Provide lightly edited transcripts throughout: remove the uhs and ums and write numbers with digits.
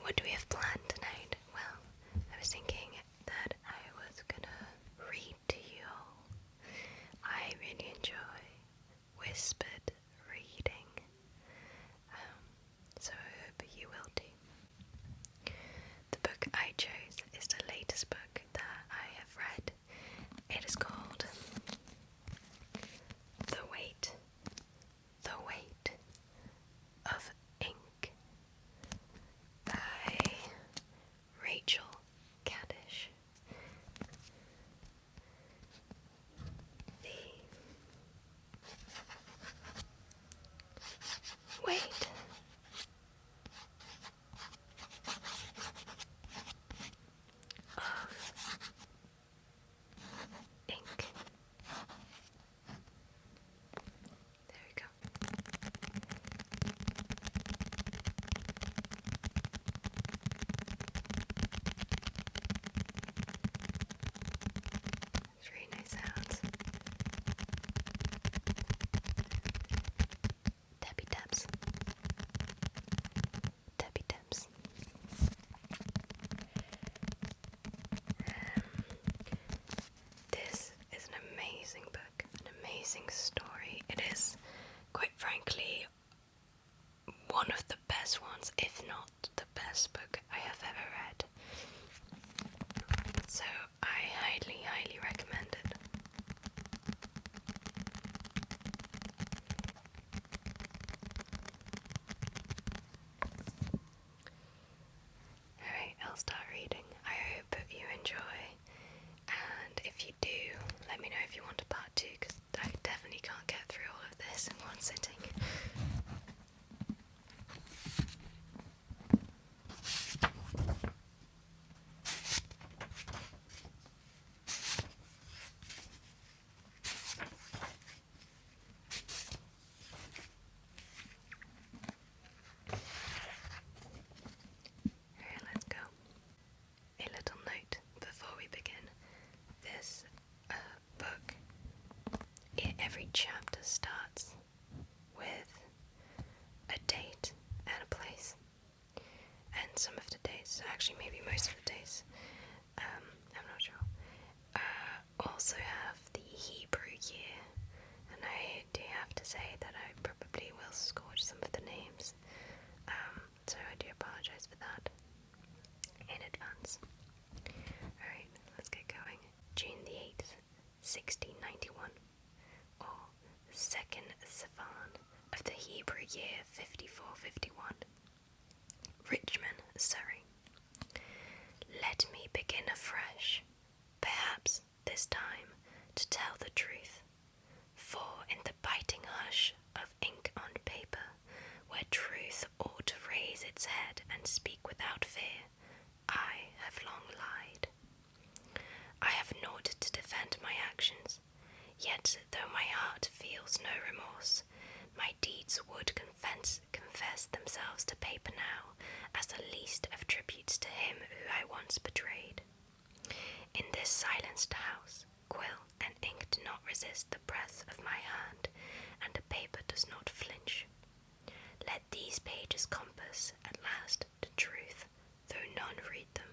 what do we have planned tonight? Well, I was thinking that I was gonna read to you all. I really enjoy whispered reading, so I hope you will too. The book I chose is the latest book that I have read. It is called The Weight of Ink by Rachel Kadish. The weight of ink. There we go. It's really nice sounds. Tappy taps. Tappy taps. This is an amazing book, an amazing story. It is, quite frankly, one of the best ones, if not the best book I have ever read. So I highly, highly recommend it. Alright, I'll start reading. I hope you enjoy. And if you do, let me know if you want a part 2, because I definitely can't get through all of this in one sitting. Alright, let's go. A little note before we begin. This book, every chapter starts with a date and a place. And some of the dates, actually maybe most of the dates, I'm not sure, also have the Hebrew year. And I do have to say that I probably will scorch some of the names. So I do apologise for that in advance. Alright, let's get going. June the 8th, 1691, or the 2nd Sivan of the Hebrew year 5451. Richmond, Surrey. Let me begin afresh, perhaps this time to tell the truth, for in the biting hush of ink on paper, where truth ought to raise its head and speak without fear, I have long lied. I have naught to defend my actions, yet though my heart feels no remorse, my deeds would confess themselves to paper now as the least of tributes to him who I once betrayed. In this silenced house, quill and ink do not resist the breath of my hand, and the paper does not flinch. Let these pages compass, at last, the truth, though none read them.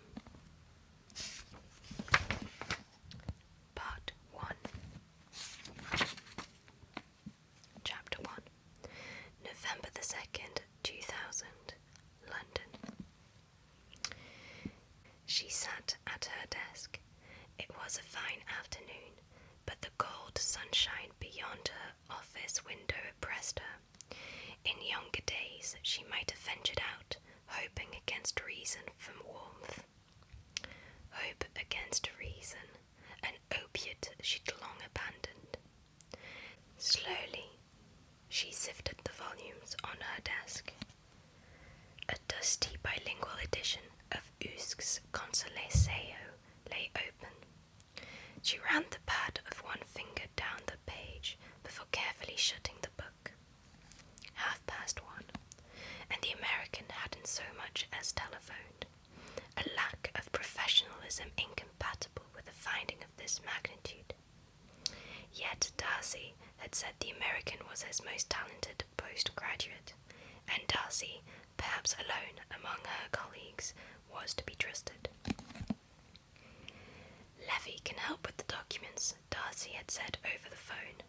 Part 1. Chapter 1. November the 2nd, 2000, London. She sat at her desk. It was a fine afternoon, but the cold sunshine beyond her office window oppressed her. In younger days she might have ventured out, hoping against reason from warmth. Hope against reason, an opiate she'd long abandoned. Slowly she sifted the volumes on her desk. A dusty bilingual edition of Usk's Consolation lay open. She ran the pad of one finger down the page before carefully shutting the book. 1:30, and the American hadn't so much as telephoned. A lack of professionalism incompatible with a finding of this magnitude. Yet Darcy had said the American was his most talented postgraduate, and Darcy, perhaps was alone among her colleagues was to be trusted. Levy can help with the documents, Darcy had said over the phone.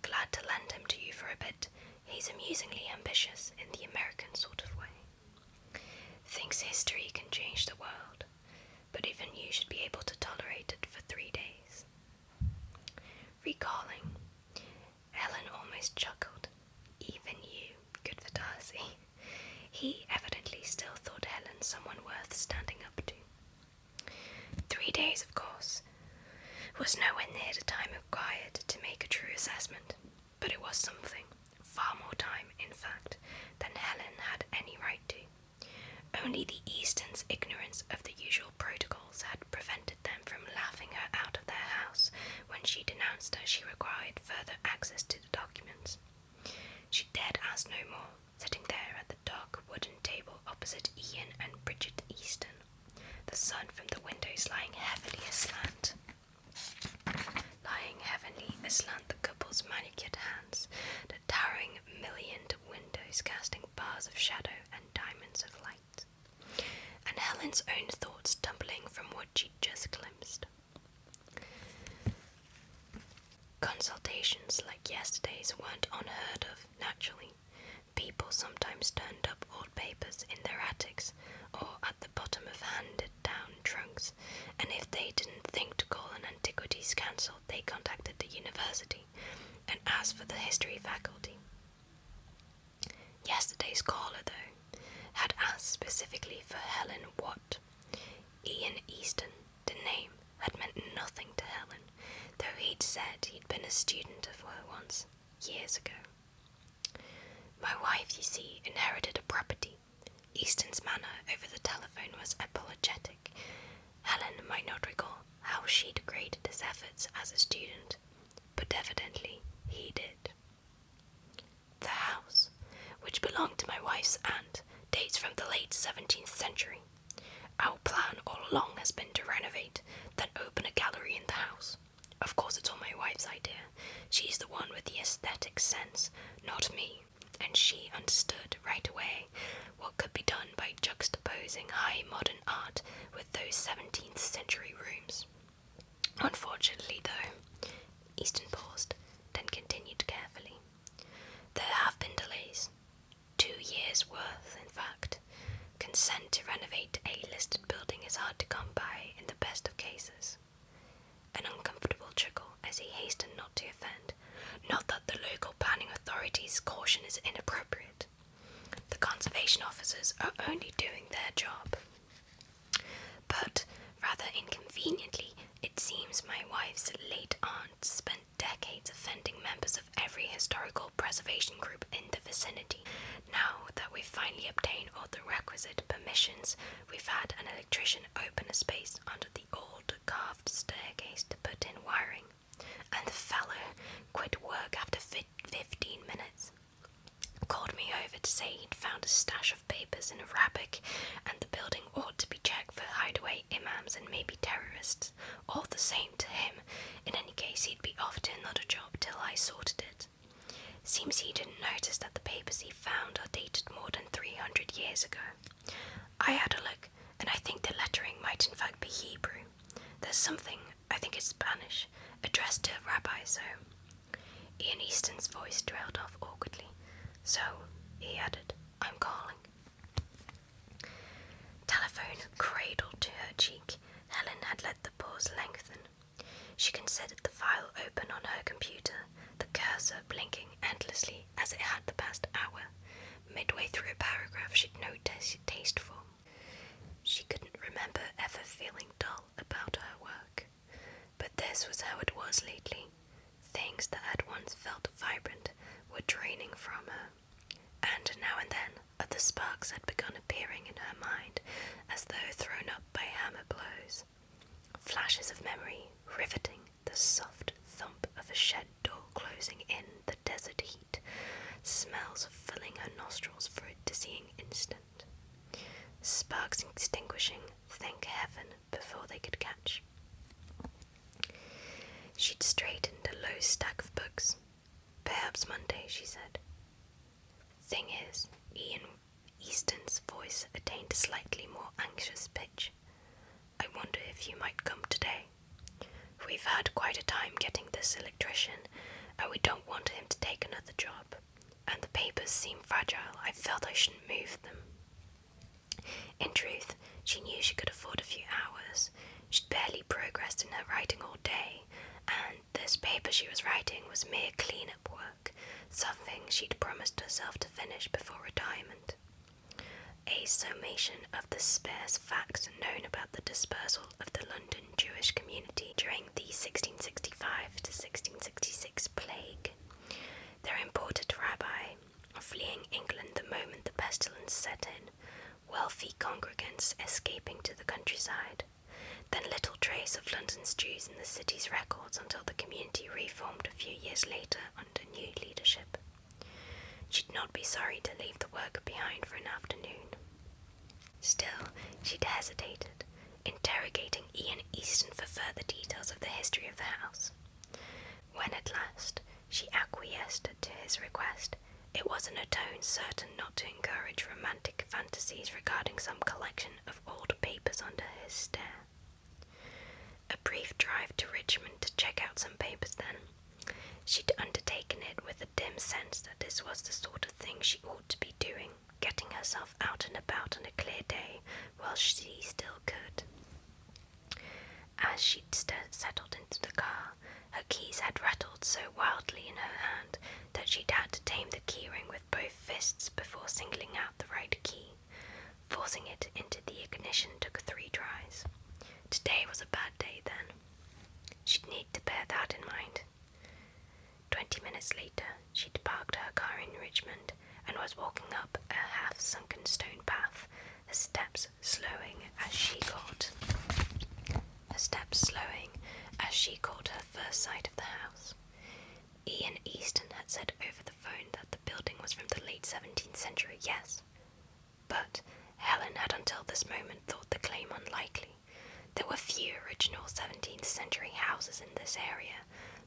Glad to lend him to you for a bit. He's amusingly ambitious in the American sort of way. Thinks history can change the world, but even you should be able to tolerate it for 3 days. Recalling, Helen almost chuckled. Even you, good for Darcy. He evidently still thought Helen someone worth standing up to. 3 days, of course, was nowhere near the time required to make a true assessment, but it was something, far more time, in fact, than Helen had any right to. Only the Eastons' ignorance of the usual protocols had prevented them from laughing her out of their house when she denounced her she required further access to the documents. She dared ask no more, sitting there at the dark wooden table opposite Ian and Bridget Easton, the sun from the windows lying heavily aslant the couple's manicured hands, the towering millioned windows casting bars of shadow and diamonds of light, and Helen's own thoughts tumbling from what she'd just glimpsed. Consultations like yesterday's weren't unheard of, naturally. People sometimes turned up old papers in their attics or at the bottom of handed-down trunks, and if they didn't think to call an antiquities council, they contacted the university and asked for the history faculty. Yesterday's caller, though, had asked specifically for Helen Watt. Ian Easton, the name, had meant nothing to Helen, though he'd said he'd been a student of her once, years ago. My wife, you see, inherited a property. Easton's manner over the telephone was apologetic. Helen might not recall how she degraded his efforts as a student, but evidently he did. The house, which belonged to my wife's aunt, dates from the late 17th century. Our plan all along has been to renovate, then open a gallery in the house. Of course it's all my wife's idea. She's the one with the aesthetic sense, not me, and she understood right away what could be done by juxtaposing high modern art with those 17th century rooms. Unfortunately, though, Easton paused, then continued carefully. There have been delays. 2 years' worth, in fact. Consent to renovate a listed building is hard to come by in the best of cases. An uncomfortable chuckle as he hastened not to offend. Not that the local planning authority's caution is inappropriate. The conservation officers are only doing their job. But, rather inconveniently, it seems my wife's late aunt spent decades offending members of every historical preservation group in the vicinity. Now that we've finally obtained all the requisite permissions, we've had an electrician open a space under the old carved staircase to put in wiring, and the fellow quit work after 15 minutes. Called me over to say he'd found a stash of papers in Arabic, and the building ought to be checked for hideaway imams and maybe terrorists. All the same to him. In any case, he'd be off to another job till I sorted it. Seems he didn't notice that the papers he found are dated more than 300 years ago. I had a look, and I think the lettering might in fact be Hebrew. There's something, I think it's Spanish, addressed to a rabbi, so... Ian Easton's voice trailed off awkwardly. So, he added, I'm calling. Telephone cradled to her cheek. Helen had let the pause lengthen. She considered the file open on her computer, the cursor blinking endlessly as it had the past hour, midway through a paragraph she'd no taste for. She couldn't remember ever feeling dull about her work, but this was how it was lately. Things that had once felt vibrant were draining from her, and now and then other sparks had begun appearing in her mind as though thrown up by hammer blows. Flashes of memory riveting the soft thump of a shed door closing in the desert heat, smells filling her nostrils for a dizzying instant, sparks extinguishing, thank heaven, before they could catch. She'd straightened a low stack of books. Perhaps Monday, she said. Thing is, Easton's voice attained a slightly more anxious pitch. "I wonder if you might come today. We've had quite a time getting this electrician, and we don't want him to take another job. And the papers seem fragile. I felt I shouldn't move them." In truth, she knew she could afford a few hours. She'd barely progressed in her writing all day, and this paper she was writing was mere clean-up work, something she'd promised herself to finish before retirement. A summation of the sparse facts known about the dispersal of the London Jewish community during the 1665 to 1666 plague. Their imported rabbi, fleeing England the moment the pestilence set in, wealthy congregants escaping to the countryside, then little trace of London's Jews in the city's records until the community reformed a few years later under new leadership. She'd not be sorry to leave the work behind for an afternoon. Still, she'd hesitated, interrogating Ian Easton for further details of the history of the house. When at last she acquiesced to his request, it was in a tone certain not to encourage romantic fantasies regarding some collection of old papers under his stare. A brief drive to Richmond to check out some papers then. She'd undertaken it with a dim sense that this was the sort of thing she ought to be doing, getting herself out and about on a clear day while she still could. As she'd settled into the car, her keys had rattled so wildly in her hand that she'd had to tame the keyring with both fists before singling out the right key. Forcing it into the ignition took 3 tries. Today was a bad day then. She'd need to bear that in mind. 20 minutes later, she'd parked her car in Richmond and was walking up a half-sunken stone path, her steps slowing as she caught her first sight of the house. Ian Easton had said over the phone that the building was from the late 17th century, yes. But Helen had until this moment thought the claim unlikely. There were few original 17th century houses in this area,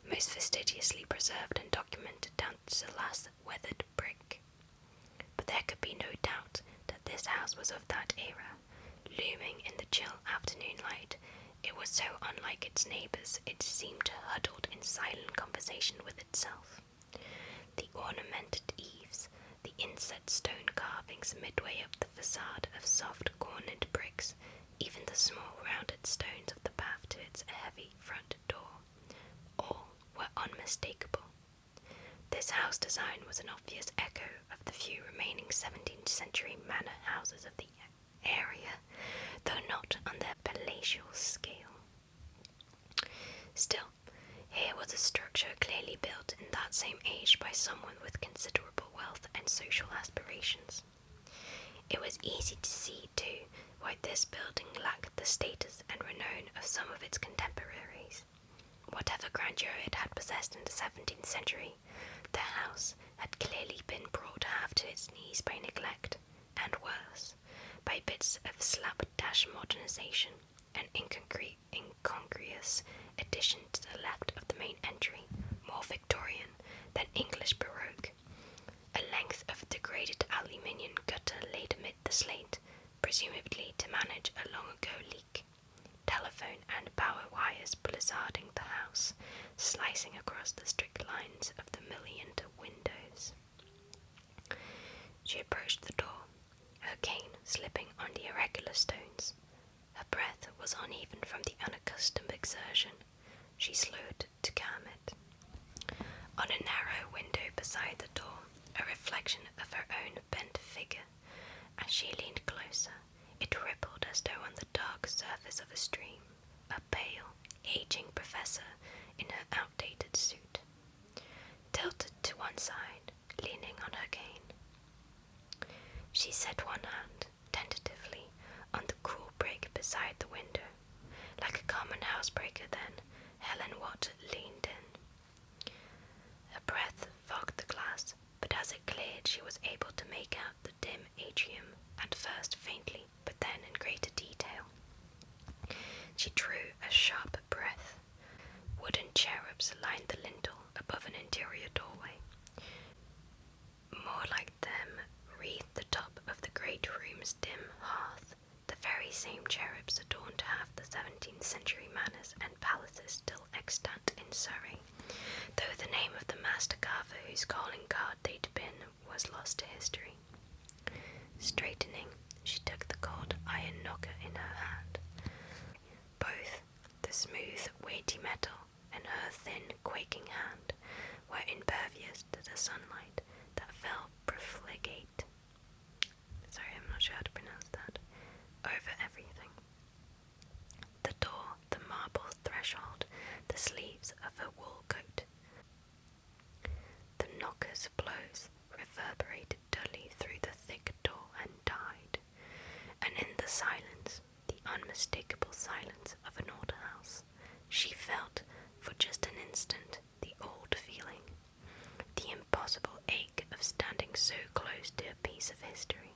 most fastidiously preserved and documented down to the last weathered brick. But there could be no doubt that this house was of that era. Looming in the chill afternoon light, it was so unlike its neighbours it seemed huddled in silent conversation with itself. The ornamented eaves, the inset stone carvings midway up the facade of soft cornered bricks, even the small rounded stones of the path to its heavy front door, all were unmistakable. This house design was an obvious echo of the few remaining 17th century manor houses of the area, though not on their palatial scale. Still, here was a structure clearly built in that same age by someone with considerable wealth and social aspirations. It was easy to see, too, why this building lacked the status and renown of some of its contemporaries. Whatever grandeur it had possessed in the 17th century, the house had clearly been brought half to its knees by neglect, and worse, by bits of slapdash modernization and incongruous addition to the left of the main entry, more Victorian than English Baroque. A length of degraded aluminium gutter laid amid the slate, presumably to manage a long-ago leak. Telephone and power wires blizzarding the house, slicing across the strict lines of the mullioned windows. She approached the door, her cane slipping on the irregular stones. Her breath was uneven from the unaccustomed exertion. She slowed to calm it. On a narrow window beside the door, a reflection of her own bent figure. As she leaned closer, it rippled as though on the dark surface of a stream, a pale, aging professor in her outdated suit, tilted to one side, leaning on her cane. She set one hand, tentatively, on the cool brick beside the window. Like a common housebreaker then, Helen Watt leaned in. Her breath fogged the glass, but as it cleared she was able to make out the dim atrium, at first faintly, but then in greater detail. She drew a sharp breath. Wooden cherubs lined the lintel above an interior doorway. More like them wreathed the top of the great same cherubs adorned to have the 17th century manors and palaces still extant in Surrey, though the name of the master carver whose calling card they'd been was lost to history. Straightening, she took the cold iron knocker in her hand. Both the smooth, weighty metal and her thin, quaking hand were impervious to the sunlight that fell profligate. Sorry, I'm not sure how to pronounce that. Over everything. The door, the marble threshold, the sleeves of her wool coat. The knocker's blows reverberated dully through the thick door and died, and in the silence, the unmistakable silence of an old house, she felt, for just an instant, the old feeling, the impossible ache of standing so close to a piece of history,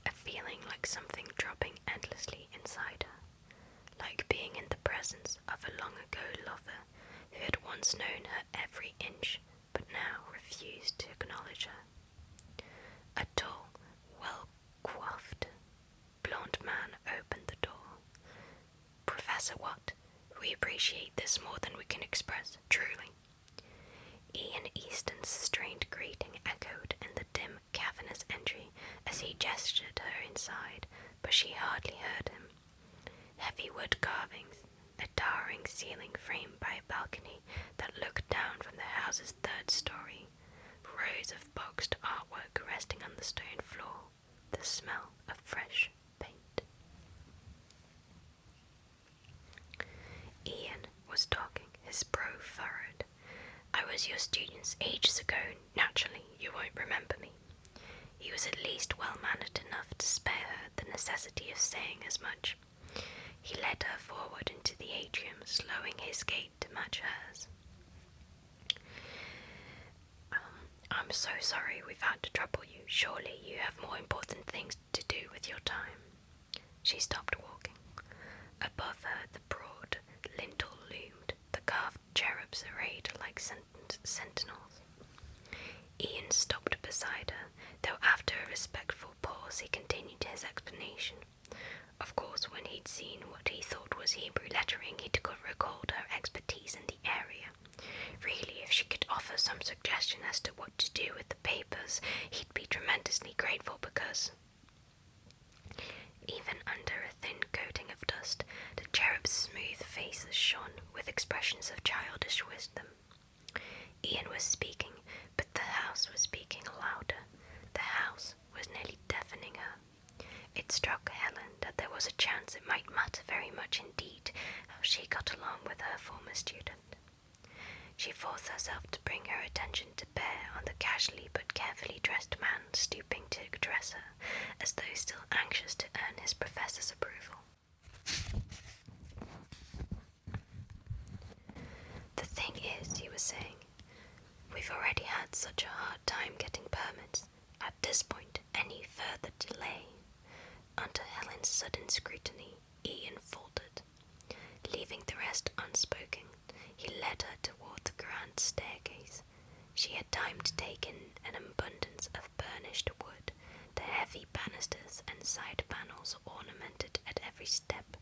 a feeling like something dropping endlessly inside her, like being in the presence of a long-ago lover who had once known her every inch, but now refused to acknowledge her. A tall, well-coiffed, blond man opened the door. "Professor Watt, we appreciate this more than we can express, truly." Ian Easton's strained greeting echoed in the dim, cavernous entry as he gestured her inside, but she hardly heard him. Heavy wood carvings, a towering ceiling framed by a balcony that looked down from the house's third story, rows of boxed artwork resting on the stone floor, the smell of fresh paint. Ian was talking, his brow furrowed. "I was your student's ages ago. Naturally, you won't remember me." He was at least well-mannered enough to spare her the necessity of saying as much. He led her forward into the atrium, slowing his gait to match hers. "I'm so sorry we've had to trouble you. Surely you have more important things to do with your time." She stopped walking. Above her the broad lintel loomed, the carved cherubs arrayed like sentinels. Ian stopped beside her, though after a respectful pause he continued his explanation. Of course, when he'd seen what he thought was Hebrew lettering, he'd recalled her expertise in the area. Really, if she could offer some suggestion as to what to do with the papers, he'd be tremendously grateful, because even under a thin coating of dust, the cherub's smooth faces shone with expressions of childish wisdom. Ian was speaking, but the house was speaking louder. The house was nearly deafening her. It struck Helen that there was a chance it might matter very much indeed how she got along with her former student. She forced herself to bring her attention to bear on the casually but carefully dressed man stooping to address her, as though still anxious to earn his professor's approval. "The thing is," he was saying, "we've already had such a hard time getting permits. At this point, any further delay—" Under Helen's sudden scrutiny, Ian faltered. Leaving the rest unspoken, he led her toward the grand staircase. She had time to take in an abundance of burnished wood, the heavy banisters and side panels ornamented at every step,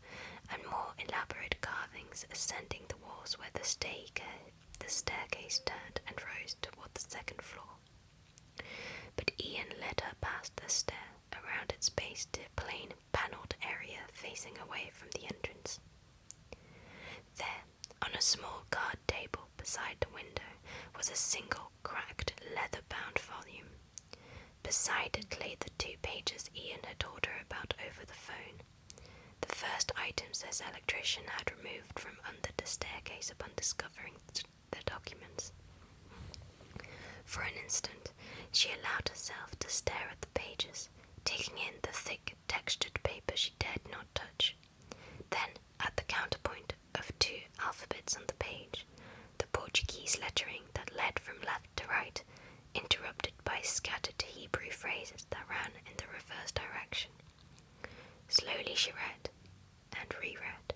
and more elaborate carvings ascending the walls where the staircase turned and rose toward the second floor. But Ian led her past the stair, around its base to a plain, panelled area facing away from the entrance. There, on a small card table beside the window, was a single cracked, leather-bound volume. Beside it lay the 2 pages Ian had told her about over the phone. The first items his electrician had removed from under the staircase upon discovering the documents. For an instant, she allowed herself to stare at the pages, taking in the thick, textured paper she dared not touch. Then, at the counterpoint of 2 alphabets on the page, the Portuguese lettering that led from left to right, interrupted by scattered Hebrew phrases that ran in the reverse direction. Slowly she read, and reread,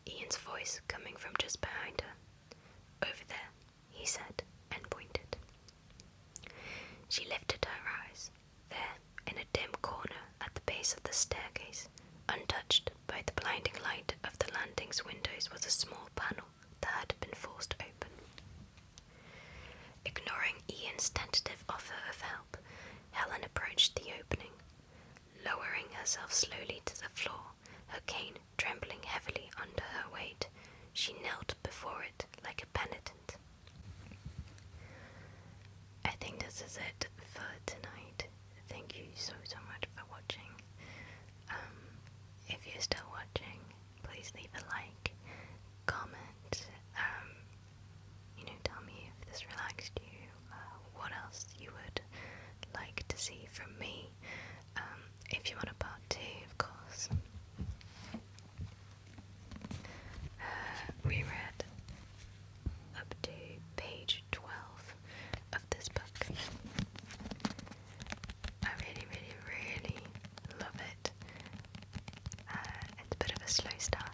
Ian's voice coming from just behind her. "Over there," he said, and pointed. She lifted her eyes. There, in a dim corner at the base of the staircase, Untouched by the blinding light of the landing's windows was a small panel that had been forced open. Ignoring Ian's tentative offer of help, Helen approached the opening. Lowering herself slowly to the floor, her cane trembling heavily under her weight, she knelt before it like a penitent. I think this is it for tonight. Thank you so much for watching. If you're still watching, please leave a like, comment, tell me if this relaxed you, what else you would like to see from me. If you want a part 2, of course. We read up to page 12 of this book. I really, really, really love it. It's a bit of a slow start,